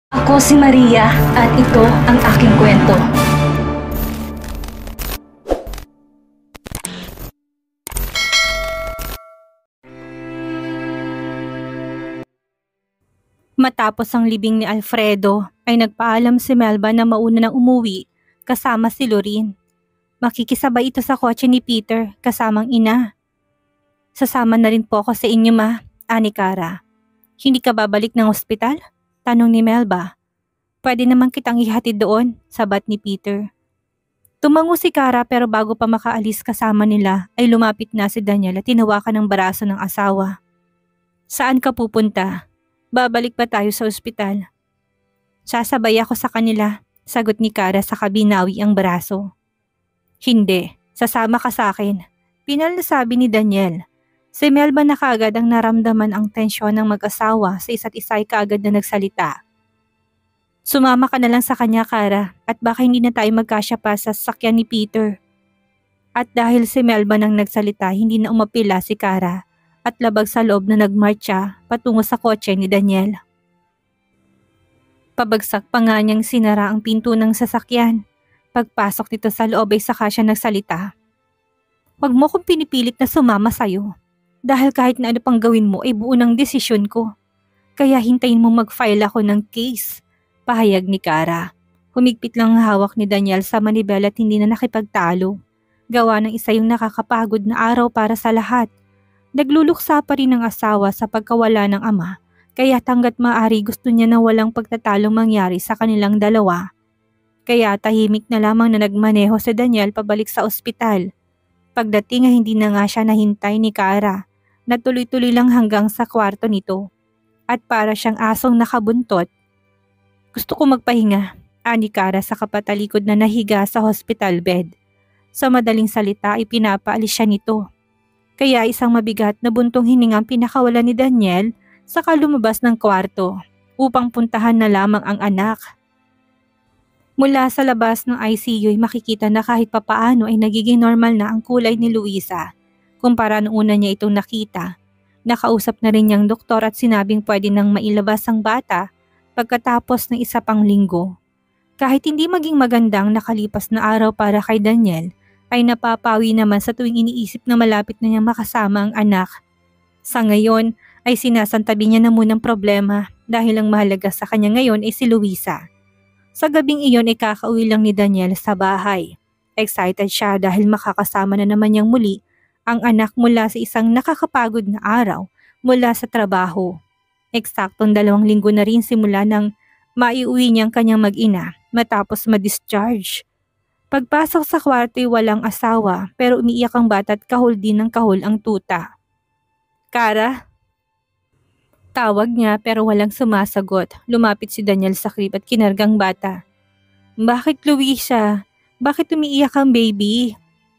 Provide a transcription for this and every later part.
Ako si Maria at ito ang aking kwento. Matapos ang libing ni Alfredo ay nagpaalam si Melba na mauna nang umuwi kasama si Lorin. Makikisabay ito sa kotse ni Peter kasamang ina. Sasama na rin po ako sa inyo ma, ani Kara. Hindi ka babalik ng ospital? Tanong ni Melba. Pwede naman kitang ihatid doon, sabat ni Peter. Tumango si Kara pero bago pa makaalis kasama nila ay lumapit na si Daniel at tinawakan ng braso ng asawa. Saan ka pupunta? Babalik pa tayo sa ospital. Sasabay ako sa kanila, sagot ni Kara sa kabinawi ang braso. Hindi, sasama ka sa akin. Pinal na sabi ni Daniel. Si Melba na kaagad ang naramdaman ang tensyon ng mag-asawa sa isa't isa ay kaagad na nagsalita. Sumama ka na lang sa kanya, Kara, at baka hindi na tayo magkasya pa sa sasakyan ni Peter. At dahil si Melba nang nagsalita, hindi na umapila si Kara at labag sa loob na nagmarcha patungo sa kotse ni Daniel. Pabagsak pa nga niyang sinara ang pinto ng sasakyan. Pagpasok nito sa loob ay saka siya nagsalita. Huwag mo kong pinipilit na sumama sa'yo. Dahil kahit na ano pang gawin mo ay buo ng desisyon ko. Kaya hintayin mo mag-file ako ng case. Pahayag ni Kara. Humigpit lang ang hawak ni Daniel sa manibela at hindi na nakipagtalo. Gawa ng isa yung nakakapagod na araw para sa lahat. Nagluluksa pa rin ang asawa sa pagkawala ng ama, kaya hangga't maaari gusto niya na walang pagtatalong mangyari sa kanilang dalawa. Kaya tahimik na lamang na nagmaneho si Daniel pabalik sa ospital. Pagdating ay hindi na nga siya nahintay ni Kara, na tuloy-tuloy lang hanggang sa kwarto nito. At para siyang asong nakabuntot. Gusto ko magpahinga, ani Kara sa kapatalikod na nahiga sa hospital bed. Sa madaling salita ay pinapaalis siya nito. Kaya isang mabigat na buntong hiningang pinakawalan ni Daniel saka lumabas ng kwarto upang puntahan na lamang ang anak. Mula sa labas ng ICU ay makikita na kahit papaano ay nagiging normal na ang kulay ni Luisa kumpara noong una niya itong nakita. Nakausap na rin niyang doktor at sinabing pwede nang mailabas ang bata pagkatapos ng isa pang linggo. Kahit hindi maging magandang nakalipas na araw para kay Daniel, ay napapawi naman sa tuwing iniisip na malapit na niyang makasama ang anak. Sa ngayon ay sinasantabi niya na munang problema dahil ang mahalaga sa kanya ngayon ay si Luisa. Sa gabing iyon ay kakauwi lang ni Daniel sa bahay. Excited siya dahil makakasama na naman niyang muli ang anak mula sa isang nakakapagod na araw mula sa trabaho. Eksaktong 2 linggo na rin simula nang maiuwi niyang kanyang mag-ina matapos ma-discharge. Pagpasok sa kwarto ay walang asawa pero umiiyak ang bata at kahol din ng kahol ang tuta. Kara? Tawag niya pero walang sumasagot. Lumapit si Daniel sa crib at kinargang bata. Bakit Luisa? Bakit umiiyak ang baby?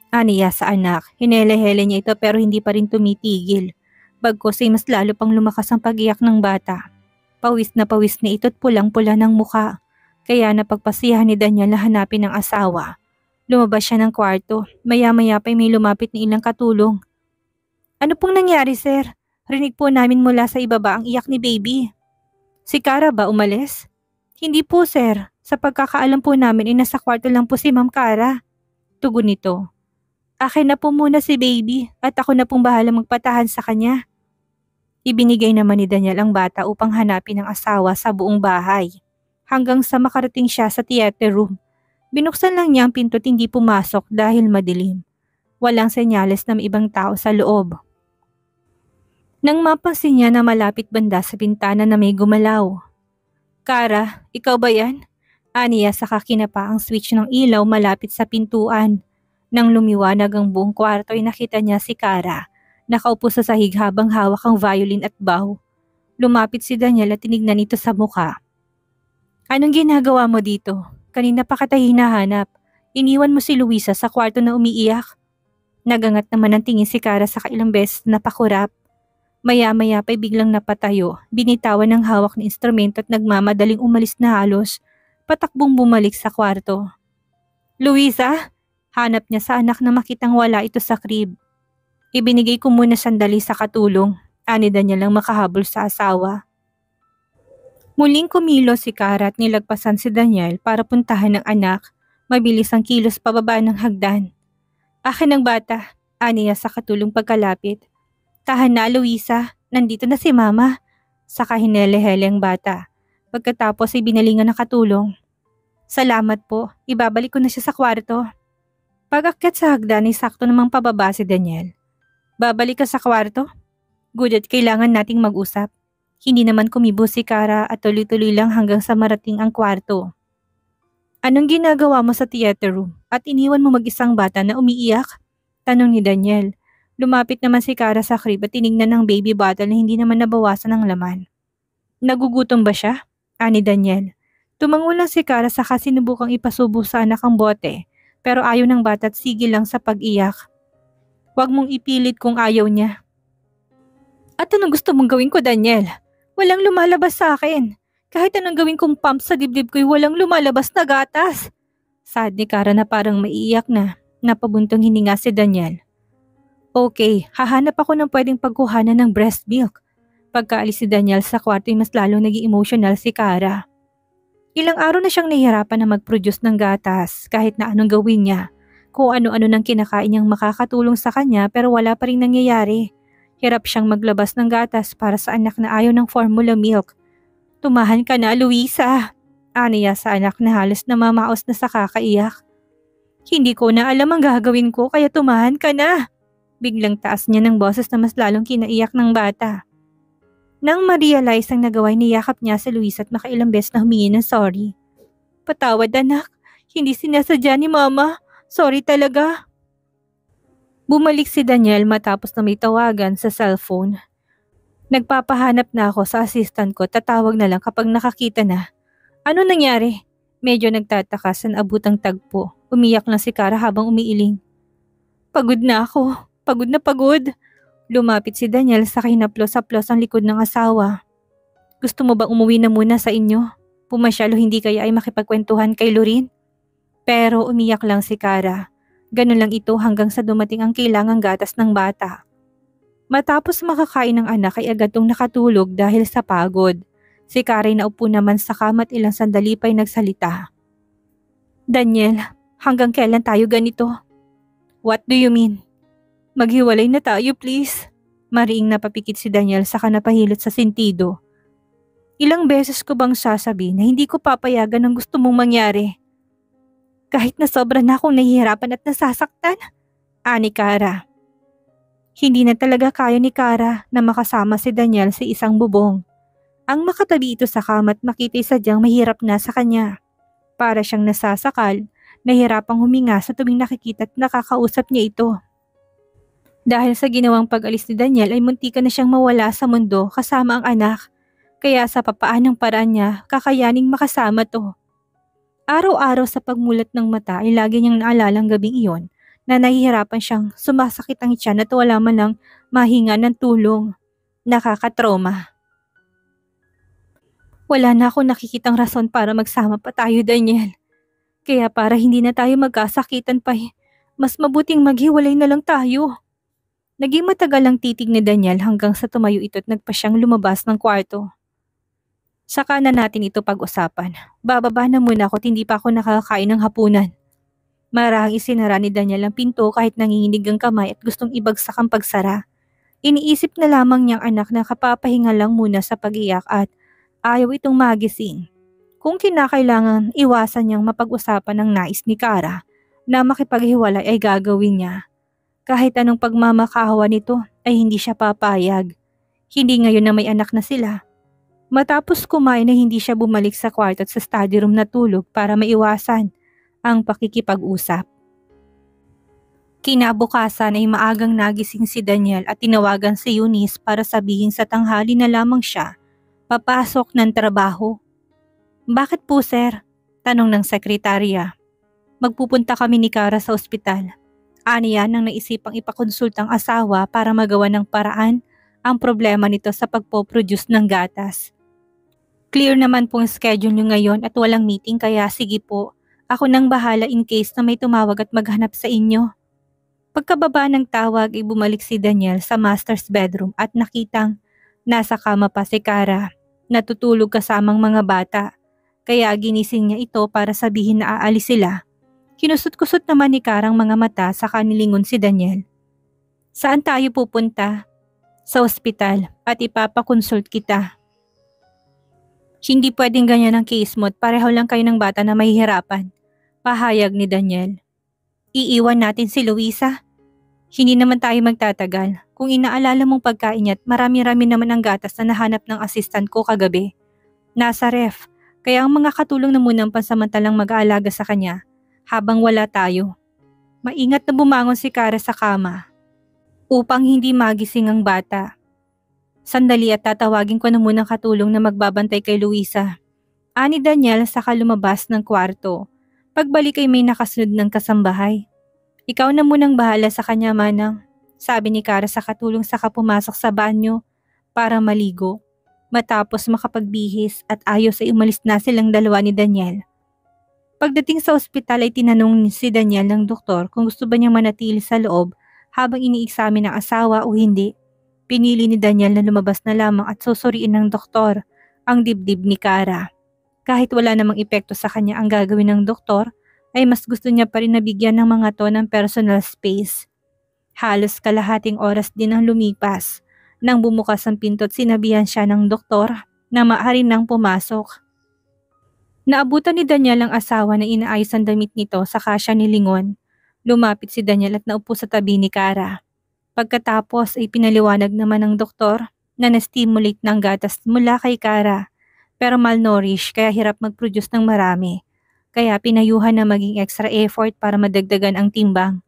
Aniya sa anak. Hinele-hele niya ito pero hindi pa rin tumitigil. Bagkus ay mas lalo pang lumakas ang pag-iyak ng bata. Pawis na ito at pulang-pula ng muka. Kaya napagpasiyahan ni Daniel na hanapin ang asawa. Lumabas siya ng kwarto. Maya-maya pa may lumapit na ilang katulong. Ano pong nangyari, sir? Rinig po namin mula sa ibaba ang iyak ni baby. Si Kara ba umalis? Hindi po, sir. Sa pagkakaalam po namin ay nasa kwarto lang po si Ma'am Kara. Tugon nito. Akin na po muna si baby at ako na pong bahala magpatahan sa kanya. Ibinigay naman ni Daniel ang bata upang hanapin ang asawa sa buong bahay. Hanggang sa makarating siya sa theater room. Binuksan lang niya ang pinto at hindi pumasok dahil madilim. Walang senyales na may ibang tao sa loob. Nang mapansin niya na malapit banda sa bintana na may gumalaw. Kara, ikaw ba yan? Aniya sa kakinapa ang switch ng ilaw malapit sa pintuan. Nang lumiwanag ang buong kwarto ay nakita niya si Kara. Nakaupo sa sahig habang hawak ang violin at bow. Lumapit si Daniel at tinignan ito sa mukha. Anong ginagawa mo dito? Kanina pa kita hinahanap. Iniwan mo si Luisa sa kwarto na umiiyak. Nagangat naman ang tingin si Kara sa kailang beses na pakurap. Maya-maya pa'y biglang napatayo, binitawan ng hawak na instrumento at nagmamadaling umalis na halos, patakbong bumalik sa kwarto. Luisa? Hanap niya sa anak na makitang wala ito sa crib. Ibinigay ko muna sandali sa katulong, ani Daniel lang makahabol sa asawa. Muling kumilos si Kara at nilagpasan si Daniel para puntahan ng anak. Mabilis ang kilos pababa ng hagdan. Akin ang bata, aniya sa katulong pagkalapit. Tahan na, Luisa, nandito na si Mama. Saka hinele-hele ang bata. Pagkatapos ay binalingan ng katulong. Salamat po, ibabalik ko na siya sa kwarto. Pag-akyat sa hagdan ay sakto namang pababa si Daniel. Babalik ka sa kwarto? Good at kailangan nating mag-usap. Hindi naman kumibo si Kara at tuloy-tuloy lang hanggang sa marating ang kwarto. Anong ginagawa mo sa theater room at iniwan mo mag-isang bata na umiiyak? Tanong ni Daniel. Lumapit naman si Kara sa crib at tinignan ng baby bottle na hindi naman nabawasan ng laman. Nagugutom ba siya? Ani Daniel. Tumango lang si Kara saka sinubukang ipasubo sa anak ang bote pero ayaw ng bata at sigil lang sa pag-iyak. Huwag mong ipilit kung ayaw niya. At anong gusto mong gawin ko, Daniel? Walang lumalabas sa akin. Kahit anong gawin kong pump sa dibdib ko'y walang lumalabas na gatas. Sad ni Kara na parang maiiyak na. Napabuntong hininga si Daniel. Okay, hahanap ako ng pwedeng pagkuhanan ng breast milk. Pagkaalis si Daniel sa kwarto ay mas lalong naging emotional si Kara. Ilang araw na siyang nahihirapan na mag-produce ng gatas kahit na anong gawin niya. Kung ano-ano nang kinakain niyang makakatulong sa kanya pero wala pa rin nangyayari. Hirap siyang maglabas ng gatas para sa anak na ayaw ng formula milk. Tumahan ka na, Luisa. Aniya sa anak na halos namamaos na sa kakaiyak. Hindi ko na alam ang gagawin ko kaya tumahan ka na. Biglang taas niya ng boses na mas lalong kinaiyak ng bata. Nang ma-realize ang nagaway niyakap niya si Luisa at makailang beses na humingi ng sorry. Patawad anak, hindi sinasadya ni Mama. Sorry talaga. Bumalik si Daniel matapos na may tawagan sa cellphone. Nagpapahanap na ako sa assistant ko, tatawag na lang kapag nakakita na. Ano nangyari? Medyo nagtataka sa naabutang tagpo. Umiyak lang si Kara habang umiiling. Pagod na ako. Pagod na pagod. Lumapit si Daniel sa hinaplos-haplos ang likod ng asawa. Gusto mo bang umuwi na muna sa inyo? Pumasyal o hindi kaya ay makipagkwentuhan kay Lorin? Pero umiyak lang si Kara. Ganun lang ito hanggang sa dumating ang kailangang gatas ng bata. Matapos makakain ng anak ay agad tong nakatulog dahil sa pagod. Si Kara ay naupo naman sa kama at ilang sandali pa'y nagsalita. Daniel, hanggang kailan tayo ganito? What do you mean? Maghiwalay na tayo please. Mariing napapikit si Daniel saka napahilot sa sentido. Ilang beses ko bang sasabihin na hindi ko papayagan ang gusto mong mangyari? Kahit na sobra na akong nahihirapan at nasasaktan? Ani Kara. Hindi na talaga kaya ni Kara na makasama si Daniel sa isang bubong. Ang makatabi ito sa kama at makita'y sadyang mahirap na sa kanya. Para siyang nasasakal, nahirapang huminga sa tuwing nakikita at nakakausap niya ito. Dahil sa ginawang pag-alis ni Daniel ay muntikan na siyang mawala sa mundo kasama ang anak. Kaya sa papaanong paraan niya, kakayaning makasama to. Araw-araw sa pagmulat ng mata ay lagi niyang naalalang gabing iyon na nahihirapan siyang sumasakit ang tiyan at wala man lang mahinga ng tulong. Nakakatrauma. Wala na akong nakikitang rason para magsama pa tayo, Daniel. Kaya para hindi na tayo magkasakitan pa, mas mabuting maghiwalay na lang tayo. Naging matagal ang titig ni Daniel hanggang sa tumayo ito at nagpa siyang lumabas ng kwarto. Saka na natin ito pag-usapan. Bababa na muna ako at hindi pa ako nakakain ng hapunan. Marahang isinara ni Daniel ang pinto kahit nanginginig ang kamay at gustong ibagsak ang pagsara. Iniisip na lamang niyang anak na kapapahinga lang muna sa pag-iyak at ayaw itong magising. Kung kinakailangan iwasan niyang mapag-usapan ng nais ni Kara na makipaghiwalay ay gagawin niya. Kahit anong pagmamakahawa nito ay hindi siya papayag. Hindi ngayon na may anak na sila. Matapos kumain na hindi siya bumalik sa kwarto at sa study room na tulog para maiwasan ang pakikipag-usap. Kinabukasan ay maagang nagising si Daniel at tinawagan si Eunice para sabihin sa tanghali na lamang siya papasok ng trabaho. Bakit po sir? Tanong ng sekretarya. Magpupunta kami ni Kara sa ospital. Aniya nang naisipang ipakonsultang asawa para magawa ng paraan ang problema nito sa pagpoproduce ng gatas. Clear naman pong schedule nyo ngayon at walang meeting kaya sige po, ako nang bahala in case na may tumawag at maghanap sa inyo. Pagkababa ng tawag ay bumalik si Daniel sa master's bedroom at nakitang nasa kama pa si Kara. Natutulog kasamang mga bata, kaya ginising niya ito para sabihin na aalis sila. Kinusot-kusot naman ni Kara ang mga mata sa kanilingon si Daniel. Saan tayo pupunta? Sa ospital at ipapakonsult kita. Hindi pwedeng ganyan ang case mo at pareho lang kayo ng bata na mahihirapan. Pahayag ni Daniel. Iiwan natin si Luisa? Hindi naman tayo magtatagal. Kung inaalala mong pagkain niya at marami-rami naman ang gatas na nahanap ng assistant ko kagabi. Nasa ref, kaya ang mga katulong na munang pansamantalang mag-aalaga sa kanya habang wala tayo. Maingat na bumangon si Kara sa kama upang hindi magising ang bata. Sandali at tatawagin ko na munang katulong na magbabantay kay Luisa. Ani Daniel saka lumabas ng kwarto. Pagbalik ay may nakasunod ng kasambahay. Ikaw na munang bahala sa kanya, Manang, sabi ni Kara sa katulong saka pumasok sa banyo para maligo. Matapos makapagbihis at ayos ay umalis na silang dalawa ni Daniel. Pagdating sa ospital ay tinanong si Daniel ng doktor kung gusto ba niyang manatili sa loob habang inieksamin ng asawa o hindi. Pinili ni Daniel na lumabas na lamang at susuriin ng doktor ang dibdib ni Kara. Kahit wala namang epekto sa kanya ang gagawin ng doktor, ay mas gusto niya pa rin nabigyan ng mga to ng personal space. Halos kalahating oras din ang lumipas nang bumukas ang pinto at sinabihan siya ng doktor na maaari nang pumasok. Naabutan ni Daniel ang asawa na inaayos ang damit nito saka siya nilingon. Lumapit si Daniel at naupo sa tabi ni Kara. Pagkatapos ay pinaliwanag naman ng doktor na na-stimulate ng gatas mula kay Kara pero malnourished kaya hirap mag-produce ng marami. Kaya pinayuhan na maging extra effort para madagdagan ang timbang.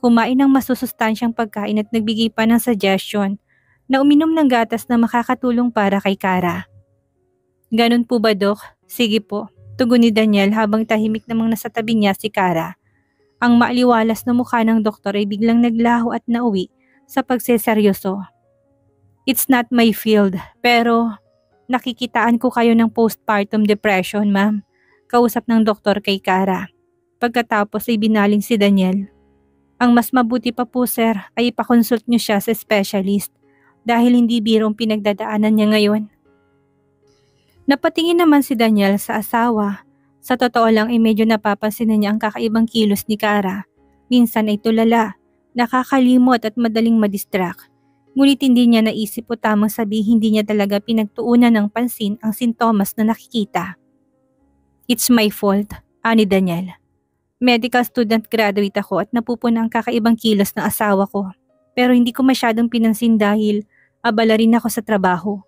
Kumain ng masusustansyang pagkain at nagbigay pa ng suggestion na uminom ng gatas na makakatulong para kay Kara. Ganun po ba, Dok? Sige po, tugon ni Daniel habang tahimik namang nasa tabi niya si Kara. Ang maaliwalas na mukha ng doktor ay biglang naglaho at nauwi sa pagseseryoso. It's not my field, pero nakikitaan ko kayo ng postpartum depression, ma'am. Kausap ng doktor kay Kara. Pagkatapos ay binaling si Daniel. Ang mas mabuti pa po, sir, ay ipakonsult niyo siya sa specialist dahil hindi birong pinagdadaanan niya ngayon. Napatingin naman si Daniel sa asawa. Sa totoo lang ay medyo napapansin na niya ang kakaibang kilos ni Kara. Minsan ay tulala, nakakalimot at madaling madistract. Ngunit hindi niya naisip o tamang sabihin hindi niya talaga pinagtuunan ng pansin ang sintomas na nakikita. It's my fault, ani Daniel. Medical student graduate ako at napupuna ang kakaibang kilos ng asawa ko. Pero hindi ko masyadong pinansin dahil abala rin ako sa trabaho.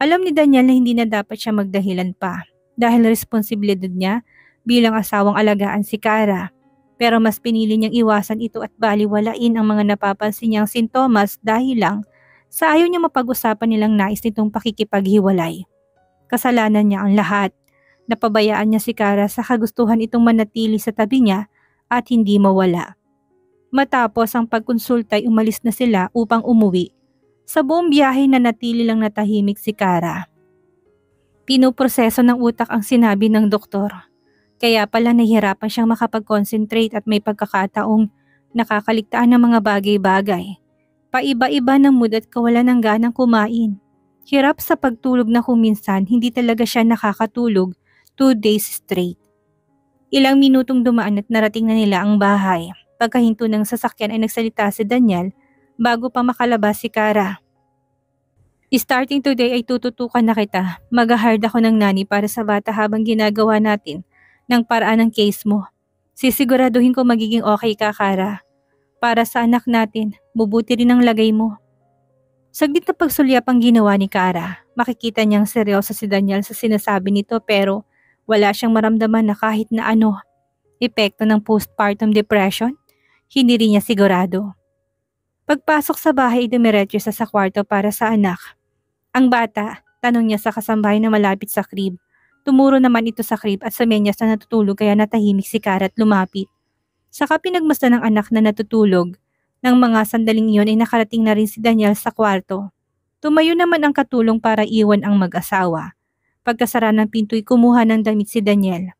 Alam ni Daniel na hindi na dapat siya magdahilan pa dahil responsibilidad niya bilang asawang alagaan si Kara. Pero mas pinili niyang iwasan ito at baliwalain ang mga napapansin niyang sintomas dahil lang sa ayaw niya mapag-usapan nilang nais nitong pakikipaghiwalay. Kasalanan niya ang lahat. Napabayaan niya si Kara sa kagustuhan itong manatili sa tabi niya at hindi mawala. Matapos ang pagkonsulta ay umalis na sila upang umuwi. Sa buong biyahe na natili lang natahimik si Kara. Pinuproseso ng utak ang sinabi ng doktor. Kaya pala nahihirapan siyang makapag-concentrate at may pagkakataong nakakaligtaan ng mga bagay-bagay. Paiba-iba ng mood at kawalan ng ganang kumain. Hirap sa pagtulog na kung minsan hindi talaga siya nakakatulog 2 days straight. Ilang minutong dumaan at narating na nila ang bahay. Pagkahinto ng sasakyan ay nagsalita si Daniel bago pa makalabas si Kara. Starting today ay tututukan na kita. Mag-hard ako ng nanny para sa bata habang ginagawa natin ng paraan ng case mo. Sisiguraduhin ko magiging okay ka, Kara. Para sa anak natin, bubuti rin ang lagay mo. Saglit na pagsulyap ang ginawa ni Kara. Makikita niyang seryoso si Daniel sa sinasabi nito pero wala siyang maramdaman na kahit na ano. Epekto ng postpartum depression? Hindi rin niya sigurado. Pagpasok sa bahay, dumiretso sa kwarto para sa anak. Ang bata, tanong niya sa kasambahay na malapit sa crib. Tumuro naman ito sa crib at sa menyas na natutulog kaya natahimik si Kara at lumapit. Saka pinagmasdan ng anak na natutulog. Nang mga sandaling iyon ay nakarating na rin si Daniel sa kwarto. Tumayo naman ang katulong para iwan ang mag-asawa. Pagkasara ng pinto'y kumuha ng damit si Daniel.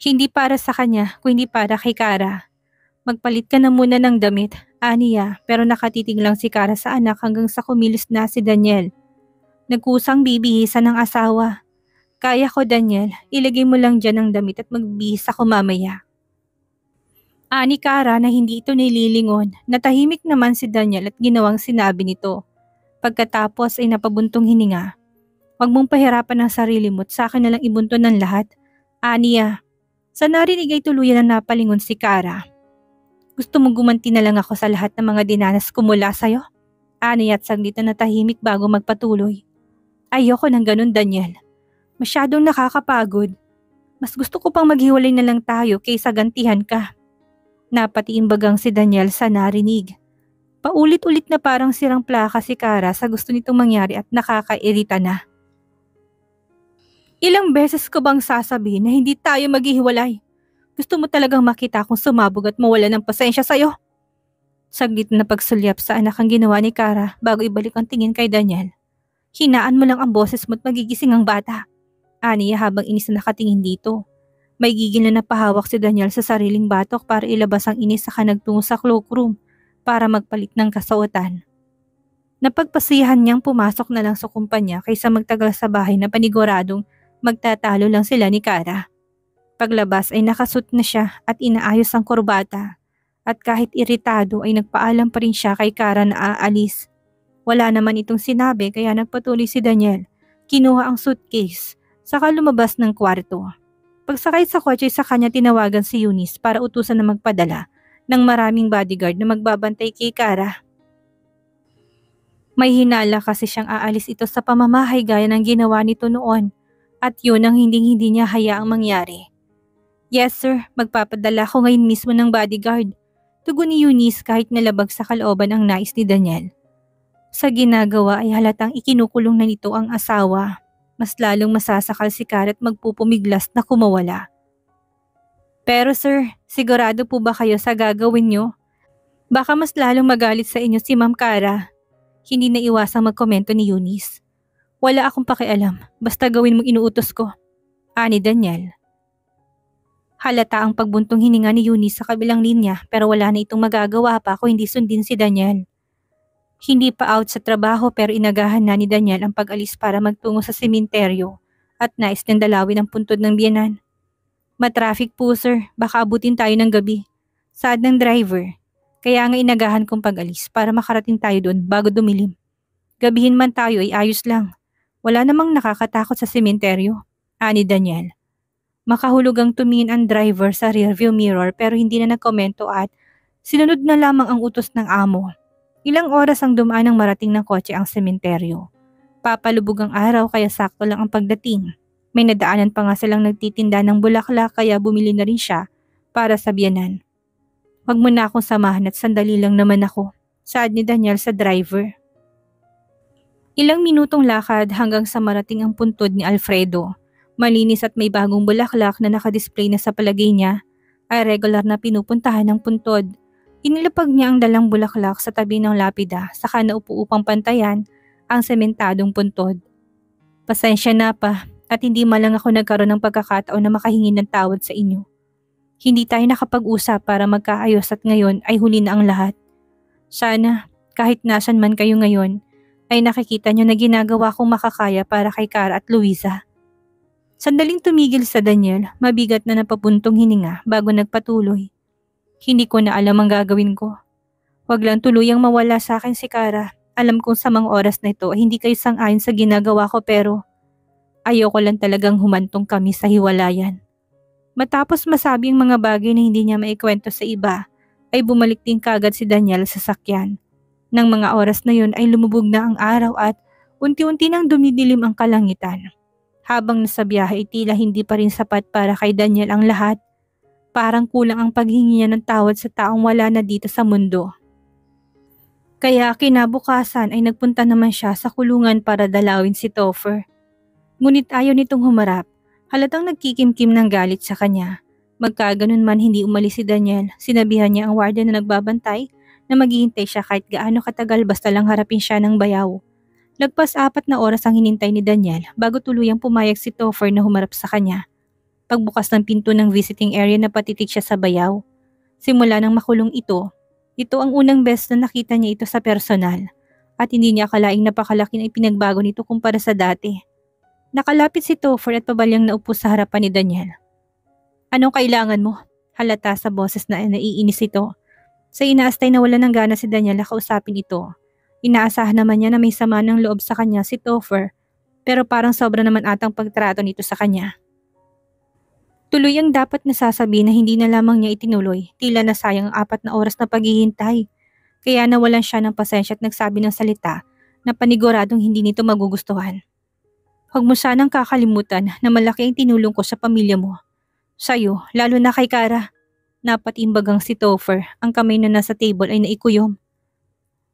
Hindi para sa kanya, kundi para kay Kara. Magpalit ka na muna ng damit, aniya, pero nakatitig lang si Kara sa anak hanggang sa kumilos na si Daniel. Nagkusang bibihisan ng asawa. Kaya ko, Daniel. Ilagay mo lang dyan ang damit at magbihis ako mamaya. Ani Kara na hindi ito nililingon. Natahimik naman si Daniel at ginawang sinabi nito. Pagkatapos ay napabuntong hininga. Huwag mong pahirapan ang sarili mo at sa akin na lang ibunto ng lahat. Aniya, sa narinig ay tuluyan na napalingon si Kara. Gusto mong gumanti na lang ako sa lahat ng mga dinanas ko mula sa'yo? Aniya at saglit na natahimik bago magpatuloy. Ayoko ng ganun, Daniel. Masyadong nakakapagod. Mas gusto ko pang maghiwalay na lang tayo kaysa gantihan ka. Napatiimbagang si Daniel sa narinig. Paulit-ulit na parang sirang plaka si Kara sa gusto nitong mangyari at nakakairita na. Ilang beses ko bang sasabihin na hindi tayo maghihiwalay? Gusto mo talagang makita akong sumabog at mawala ng pasensya sa'yo? Saglit na pagsulyap sa anak ang ginawa ni Kara bago ibalik ang tingin kay Daniel. Hinaan mo lang ang boses mo at magigising ang bata. Aniya habang inis na nakatingin dito. May gigil na napahawak si Daniel sa sariling batok para ilabas ang inis saka nagtungo sa cloakroom para magpalit ng kasuotan. Napagpasiyahan niyang pumasok na lang sa kumpanya kaysa magtagal sa bahay na paniguradong magtatalo lang sila ni Kara. Paglabas ay nakasuot na siya at inaayos ang kurbata at kahit iritado ay nagpaalam pa rin siya kay Kara na aalis. Wala naman itong sinabi kaya nagpatuloy si Daniel. Kinuha ang suitcase saka lumabas ng kwarto. Pagsakay sa kotse sa kanya tinawagan si Eunice para utusan na magpadala ng maraming bodyguard na magbabantay kay Kara. May hinala kasi siyang aalis ito sa pamamahay gaya ng ginawa nito noon at yun ang hindi niya hayaang mangyari. Yes sir, magpapadala ko ngayon mismo ng bodyguard. Tugon ni Eunice kahit nalabag sa kalooban ang nais ni Daniel. Sa ginagawa ay halatang ikinukulong na nito ang asawa. Mas lalong masasakal si Kara at magpupumiglas na kumawala. Pero sir, sigurado po ba kayo sa gagawin nyo? Baka mas lalong magalit sa inyo si Ma'am Kara. Hindi na iwasang magkomento ni Eunice. Wala akong pakialam, basta gawin mong inuutos ko. Ani Daniel. Halata ang pagbuntong hininga ni Eunice sa kabilang linya pero wala na itong magagawa pa kung hindi sundin si Daniel. Hindi pa out sa trabaho pero inagahan na ni Daniel ang pag-alis para magtungo sa sementeryo at nais niyang dalawin ang puntod ng biyenan. Matraffic po sir, baka abutin tayo ng gabi. Saad ng driver. Kaya nga inagahan kong pag-alis para makarating tayo doon bago dumilim. Gabihin man tayo ay ayos lang. Wala namang nakakatakot sa sementeryo. Ani Daniel. Makahulog ang tumingin ang driver sa rearview mirror pero hindi na nagkomento at sinunod na lamang ang utos ng amo. Ilang oras ang dumaan nang marating ng kotse ang sementeryo. Papalubog ang araw kaya sakto lang ang pagdating. May nadaanan pa nga silang nagtitinda ng bulaklak kaya bumili na rin siya para sa biyanan. Wag mo na akong samahan at sandali lang naman ako. Saad ni Daniel sa driver. Ilang minutong lakad hanggang sa marating ang puntod ni Alfredo. Malinis at may bagong bulaklak na nakadisplay na sa palagay niya ay regular na pinupuntahan ng puntod. Inilapag niya ang dalang bulaklak sa tabi ng lapida saka naupo upang pantayan ang sementadong puntod. Pasensya na pa at hindi malang ako nagkaroon ng pagkakataon na makahingi ng tawad sa inyo. Hindi tayo nakapag-usap para magkaayos at ngayon ay huli na ang lahat. Sana kahit nasan man kayo ngayon ay nakikita niyo na ginagawa kong makakaya para kay Kara at Luisa. Sandaling tumigil sa Daniel, mabigat na napapuntong hininga bago nagpatuloy. Hindi ko na alam ang gagawin ko. Wag lang tuluyang mawala sa akin si Kara. Alam kong sa mga oras na ito ay hindi kayo sang-ayon sa ginagawa ko pero ayoko lang talagang humantong kami sa hiwalayan. Matapos masabi ang mga bagay na hindi niya maikwento sa iba, ay bumalik din kagad si Daniel sa sasakyan. Nang mga oras na yun ay lumubog na ang araw at unti-unti nang dumidilim ang kalangitan. Habang nasa biyahe ay tila hindi pa rin sapat para kay Daniel ang lahat. Parang kulang ang paghingi niya ng tawad sa taong wala na dito sa mundo. Kaya kinabukasan ay nagpunta naman siya sa kulungan para dalawin si Topher. Ngunit ayaw nitong humarap. Halatang nagkikimkim ng galit sa kanya. Magkaganon man hindi umalis si Daniel, sinabihan niya ang warden na nagbabantay na maghihintay siya kahit gaano katagal basta lang harapin siya ng bayaw. Lagpas 4 na oras ang hinintay ni Daniel bago tuluyang pumayag si Topher na humarap sa kanya. Pagbukas ng pinto ng visiting area na patitig siya sa bayaw. Simula nang makulong ito ang unang beses na nakita niya ito sa personal. At hindi niya akalaing napakalaki na ipinagbago nito kumpara sa dati. Nakalapit si Topher at pabalyang naupo sa harapan ni Daniel. Anong kailangan mo? Halata sa boses na naiinis ito. Sa inaastay na wala ng gana si Daniel na kausapin ito. Inaasahan naman niya na may sama ng loob sa kanya si Topher, pero parang sobra naman atang pagtrato nito sa kanya. Tuloy ang dapat nasasabi na hindi na lamang niya itinuloy, tila nasayang ang 4 na oras na paghihintay. Kaya nawalan siya ng pasensya at nagsabi ng salita na paniguradong hindi nito magugustuhan. Huwag mo sanang kakalimutan na malaki ang tinulong ko sa pamilya mo. Sa'yo, lalo na kay Kara. Napatimbagang si Topher, ang kamay na nasa table ay naikuyom.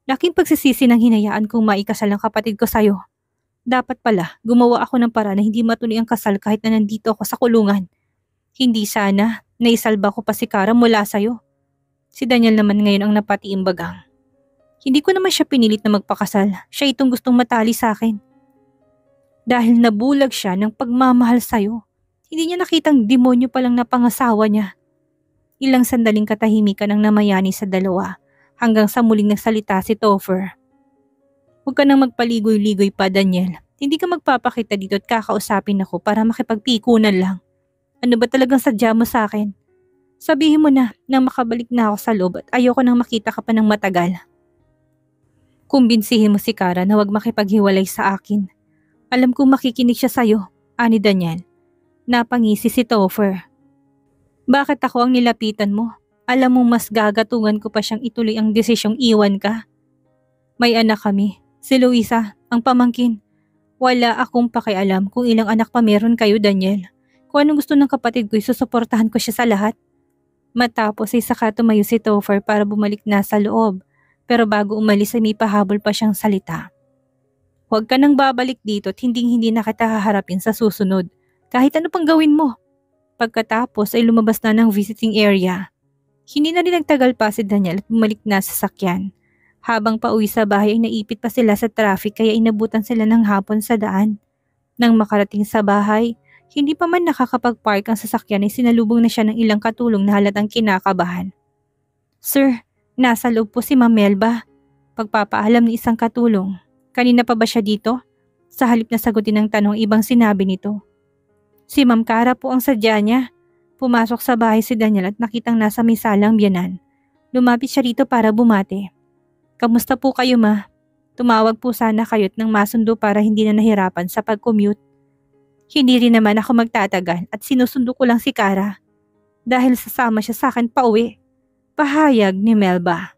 Laking pagsisisi ng hinayaan kong maikasal ang kapatid ko sa'yo. Dapat pala, gumawa ako ng paraan na hindi matuloy ang kasal kahit na nandito ako sa kulungan. Hindi sana, naisalba ko pa si Kara mula sa'yo. Si Daniel naman ngayon ang napatiimbagang. Hindi ko naman siya pinilit na magpakasal, siya itong gustong matali sa akin. Dahil nabulag siya ng pagmamahal sa'yo, hindi niya nakitang demonyo palang napangasawa niya. Ilang sandaling katahimikan ang namayani sa dalawa hanggang sa muling nagsalita si Topher. Huwag ka nang magpaligoy-ligoy pa, Daniel. Hindi ka magpapakita dito at kakausapin ako para makipagpikunan lang. Ano ba talagang sadya mo sa akin? Sabihin mo na nang makabalik na ako sa loob at ayoko nang makita ka pa ng matagal. Kumbinsihin mo si Kara na huwag makipaghiwalay sa akin. Alam kong makikinig siya sa'yo, ani Daniel. Napangisi si Topher. Bakit ako ang nilapitan mo? Alam mong mas gagatungan ko pa siyang ituloy ang desisyong iwan ka. May anak kami, si Luisa, ang pamangkin. Wala akong pakialam kung ilang anak pa meron kayo, Daniel. Kung anong gusto ng kapatid ko, susuportahan ko siya sa lahat. Matapos ay saka tumayo si Topher para bumalik na sa loob, pero bago umalis ay may pahabol pa siyang salita. Huwag ka nang babalik dito at hindi na kita haharapin sa susunod, kahit ano pang gawin mo. Pagkatapos ay lumabas na ng visiting area. Hindi na rin nagtagal pa si Daniel at bumalik na sa sasakyan. Habang pauwi sa bahay ay naipit pa sila sa traffic kaya inabutan sila ng hapon sa daan. Nang makarating sa bahay, hindi pa man nakakapag-park ang sasakyan ay sinalubong na siya ng ilang katulong na halatang kinakabahan. Sir, nasa loob po si Ma'am Melba. Pagpapaalam ng isang katulong. Kanina pa ba siya dito? Sa halip na sagutin ng tanong ibang sinabi nito. Si Ma'am Kara po ang sadya niya. Pumasok sa bahay si Daniel at nakitang nasa may salang biyanan. Lumapit siya rito para bumate. Kamusta po kayo, ma? Tumawag po sana kayo't nang masundo para hindi na nahirapan sa pag-commute. Hindi rin naman ako magtatagal at sinusundo ko lang si Kara. Dahil sasama siya sa akin pauwi. Pahayag ni Melba.